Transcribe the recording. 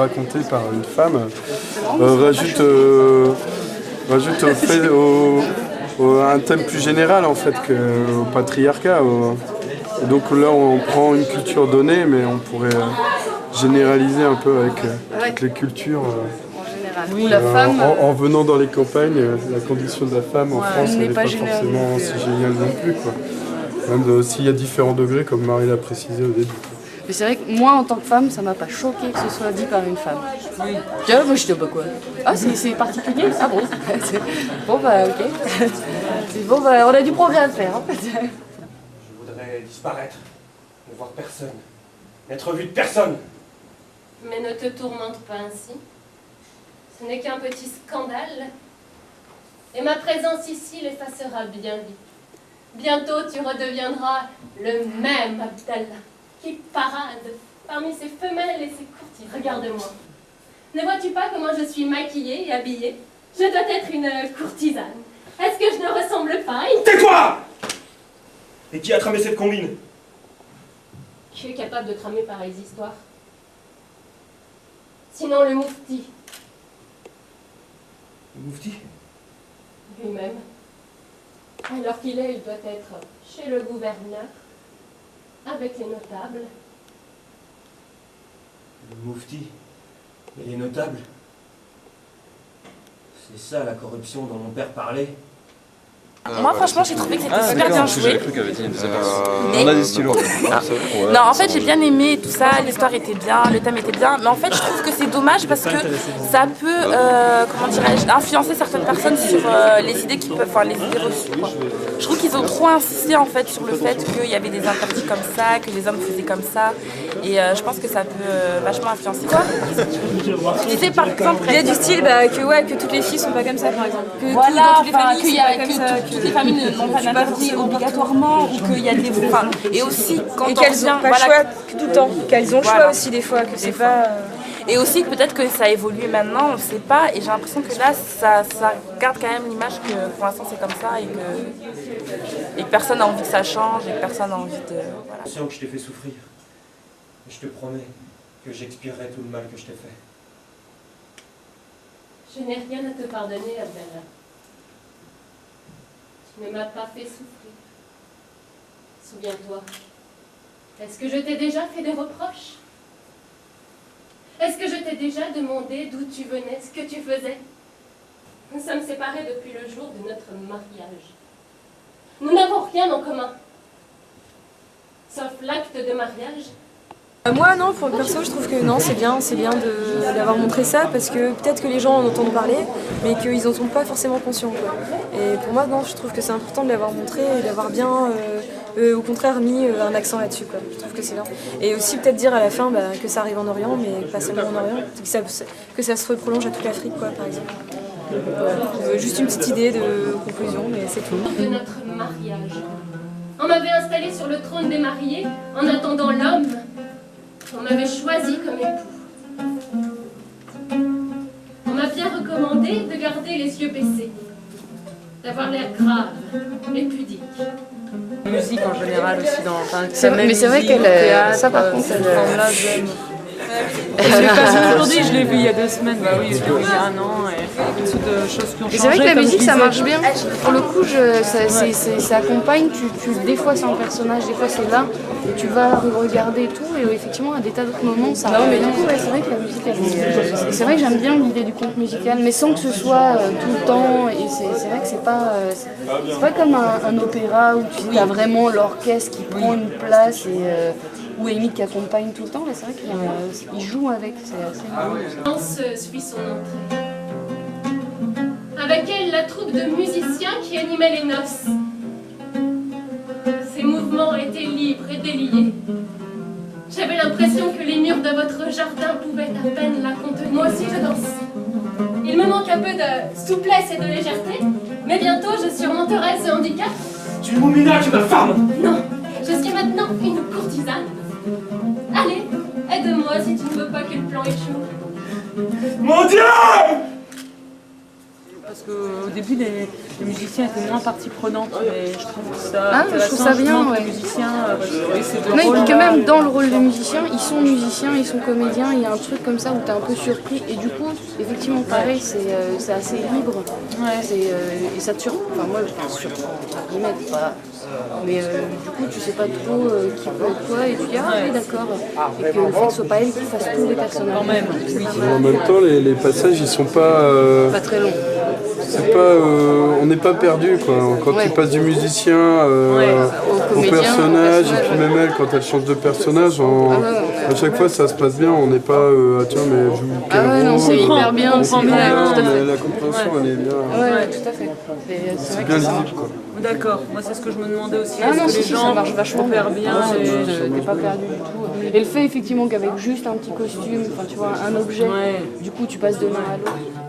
raconté par une femme rajoute un thème plus général en fait qu'au patriarcat. Et donc là on prend une culture donnée mais on pourrait généraliser un peu avec toutes les cultures. Oui, la femme, en venant dans les campagnes, la condition de la femme en France n'est pas forcément si géniale non plus, quoi. Même s'il y a différents degrés, comme Marie l'a précisé au début. mais c'est vrai que moi en tant que femme, ça m'a pas choqué que ce soit dit par une femme. Oui. Tiens, moi je sais pas quoi. Ah, c'est particulier? Ah bon? Bon bah ok. Bon bah on a du progrès à faire. Hein. Je voudrais disparaître, ne voir personne, n'être vu de personne. Mais ne te tourmente pas ainsi. Ce n'est qu'un petit scandale. Et ma présence ici l'effacera bien vite. Bientôt tu redeviendras le même Abdallah qui parade parmi ses femelles et ses courtiers. Regarde-moi. Ne vois-tu pas comment je suis maquillée et habillée? Je dois être une courtisane. Est-ce que je ne ressemble pas à une... Tais-toi! Et qui a tramé cette combine? Qui est capable de tramer pareilles histoires? Sinon le moufti. Le moufti? Lui-même. Alors qu'il est, il doit être chez le gouverneur, avec les notables. Le moufti? Et les notables? C'est ça la corruption dont mon père parlait? Moi franchement j'ai trouvé que c'était super bien joué. On a des stylos. Non en fait j'ai bien aimé tout ça, l'histoire était bien, le thème était bien, mais en fait je trouve que c'est dommage parce que ça peut, comment dirais-je, influencer certaines personnes sur les idées qui peuvent, enfin les idées reçues quoi. Je trouve qu'ils ont trop insisté en fait sur le fait qu'il y avait des interdits comme ça, que les hommes faisaient comme ça, et je pense que ça peut vachement influencer. Quoi tu disais par exemple, il y a du style que toutes les filles sont pas comme ça par exemple. Que voilà, toutes les familles sont pas comme ça. Toutes les familles n'ont pas d'interdit obligatoirement ou qu'il y a des... Enfin, et aussi quand et qu'elles n'ont pas le choix tout le temps, qu'elles ont le choix aussi des fois, que c'est pas... Et aussi peut-être que ça a évolué maintenant, on ne sait pas, et j'ai l'impression que là ça garde quand même l'image que pour l'instant c'est comme ça et que personne n'a envie que ça change et que personne n'a envie de... Voilà. Je sens que je t'ai fait souffrir. Et je te promets que j'expierai tout le mal que je t'ai fait. Je n'ai rien à te pardonner, Abdallah. Tu ne m'as pas fait souffrir. Souviens-toi. Est-ce que je t'ai déjà fait des reproches? Est-ce que je t'ai déjà demandé d'où tu venais, ce que tu faisais? Nous sommes séparés depuis le jour de notre mariage. Nous n'avons rien en commun. Sauf l'acte de mariage. Moi non, pour perso je trouve que non, c'est bien d'avoir montré ça parce que peut-être que les gens en entendent parler mais qu'ils n'en sont pas forcément conscients quoi. Et pour moi non, je trouve que c'est important de l'avoir montré et d'avoir bien au contraire mis un accent là-dessus quoi. Je trouve que c'est bien. Et aussi peut-être dire à la fin que ça arrive en Orient mais pas seulement en Orient, que ça se prolonge à toute l'Afrique quoi par exemple. Voilà. Juste une petite idée de conclusion mais c'est tout. De notre mariage. On m'avait installé sur le trône des mariés en attendant l'homme. On m'avait choisi comme époux. On m'a bien recommandé de garder les yeux baissés, d'avoir l'air grave et pudique. La musique en général aussi dans... Enfin, mais c'est vrai qu'elle... Ça par contre, cette forme-là, j'aime. Je l'ai pas vu aujourd'hui, je l'ai vu il y a 2 semaines. Bah oui, je l'ai vu il y a 1 an. Et beaucoup de choses qui ont changé. C'est vrai que la musique ça marche bien. Pour le coup, ça accompagne. Des fois c'est en personnage, des fois c'est là. Et tu vas regarder tout. Et effectivement, à des tas d'autres moments, ça. Non, mais du coup, c'est vrai que la musique elle c'est vrai que j'aime bien l'idée du conte musical, mais sans que ce soit tout le temps. Et c'est vrai que c'est pas comme un opéra où tu as vraiment l'orchestre qui prend une place et. Ou Amy qui accompagne tout le temps, là c'est vrai qu'il joue avec, c'est assez marrant. Danse suit son entrée. Avec elle, la troupe de musiciens qui animait les noces. Ses mouvements étaient libres et déliés. J'avais l'impression que les murs de votre jardin pouvaient à peine la contenir. Moi aussi je danse. Il me manque un peu de souplesse et de légèreté, mais bientôt je surmonterai ce handicap. Tu es mon minage, ma femme! Non, je suis maintenant une courtisane. Allez, aide-moi si tu ne veux pas que le plan échoue. Mon Dieu! parce qu'au début les musiciens étaient moins partie prenante, mais je trouve que ça Ah, je trouve ça bien, ouais. les musiciens Non, et puis que même dans le rôle de musicien, ils sont musiciens, ils sont comédiens, il y a un truc comme ça où t'es un peu surpris, et du coup, effectivement, pareil, c'est assez libre, et ça te surprend, enfin moi, je pense surprend, entre guillemets, pas... Mais du coup, tu sais pas trop qui peut être quoi, et tu dis, ah oui, d'accord, et que le fait que ce soit pas elle qui fasse tous les personnages. quand même. En même temps, les passages, ils sont pas... Pas très long. C'est pas, on n'est pas perdu quoi. Quand tu passes du musicien au personnage, et puis même elle, quand elle change de personnage, à chaque fois ça se passe bien. On n'est pas, ah tiens, mais je joue quel rôle, non, c'est hyper bien, c'est bien, tout à fait. la compréhension elle est bien. Ouais, tout à fait. C'est bien lisible quoi. D'accord, moi c'est ce que je me demandais aussi. Ah non, Est-ce que les si, gens ça marche vachement opèrent bien t'es pas perdu du tout. Et le fait effectivement qu'avec juste un petit costume, enfin tu vois, un objet, du coup tu passes de l'un à l'autre.